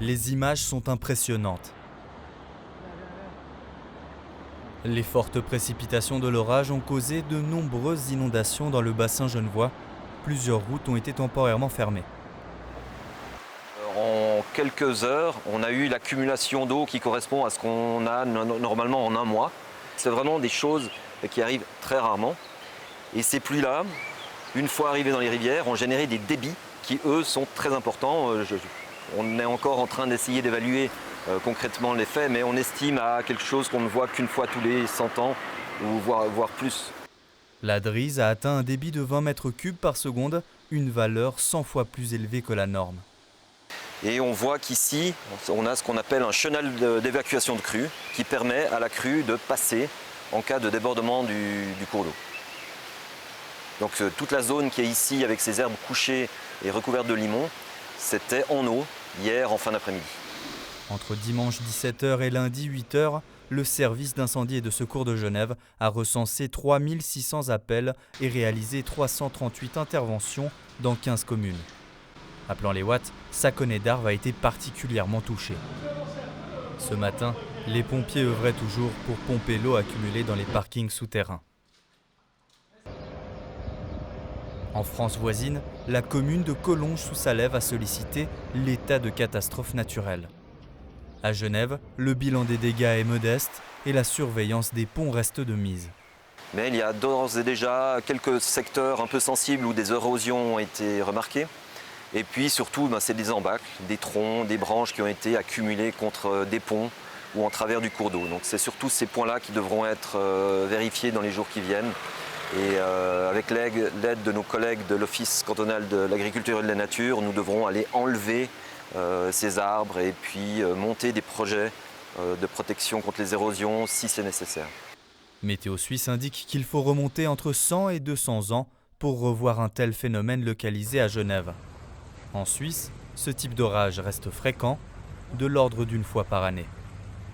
Les images sont impressionnantes. Les fortes précipitations de l'orage ont causé de nombreuses inondations dans le bassin genevois. Plusieurs routes ont été temporairement fermées. En quelques heures, on a eu l'accumulation d'eau qui correspond à ce qu'on a normalement en un mois. C'est vraiment des choses qui arrivent très rarement. Et ces pluies-là, une fois arrivées dans les rivières, ont généré des débits qui, eux, sont très importants. On est encore en train d'essayer d'évaluer concrètement les faits, mais on estime à quelque chose qu'on ne voit qu'une fois tous les 100 ans, ou voire plus. La Drise a atteint un débit de 20 mètres cubes par seconde, une valeur 100 fois plus élevée que la norme. Et on voit qu'ici, on a ce qu'on appelle un chenal d'évacuation de crue qui permet à la crue de passer en cas de débordement du cours d'eau. Donc toute la zone qui est ici avec ces herbes couchées et recouvertes de limon, c'était en eau hier en fin d'après-midi. Entre dimanche 17h et lundi 8h, le service d'incendie et de secours de Genève a recensé 3600 appels et réalisé 338 interventions dans 15 communes. Appelant les Watts, Saconnet d'Arves a été particulièrement touché. Ce matin, les pompiers œuvraient toujours pour pomper l'eau accumulée dans les parkings souterrains. En France voisine, la commune de Collonges-sous-Salève a sollicité l'état de catastrophe naturelle. À Genève, le bilan des dégâts est modeste et la surveillance des ponts reste de mise. Mais il y a d'ores et déjà quelques secteurs un peu sensibles où des érosions ont été remarquées. Et puis surtout, c'est des embâcles, des troncs, des branches qui ont été accumulées contre des ponts ou en travers du cours d'eau. Donc c'est surtout ces points-là qui devront être vérifiés dans les jours qui viennent. Et avec l'aide de nos collègues de l'Office cantonal de l'agriculture et de la nature, nous devrons aller enlever ces arbres et puis monter des projets de protection contre les érosions si c'est nécessaire. Météo Suisse indique qu'il faut remonter entre 100 et 200 ans pour revoir un tel phénomène localisé à Genève. En Suisse, ce type d'orage reste fréquent, de l'ordre d'une fois par année.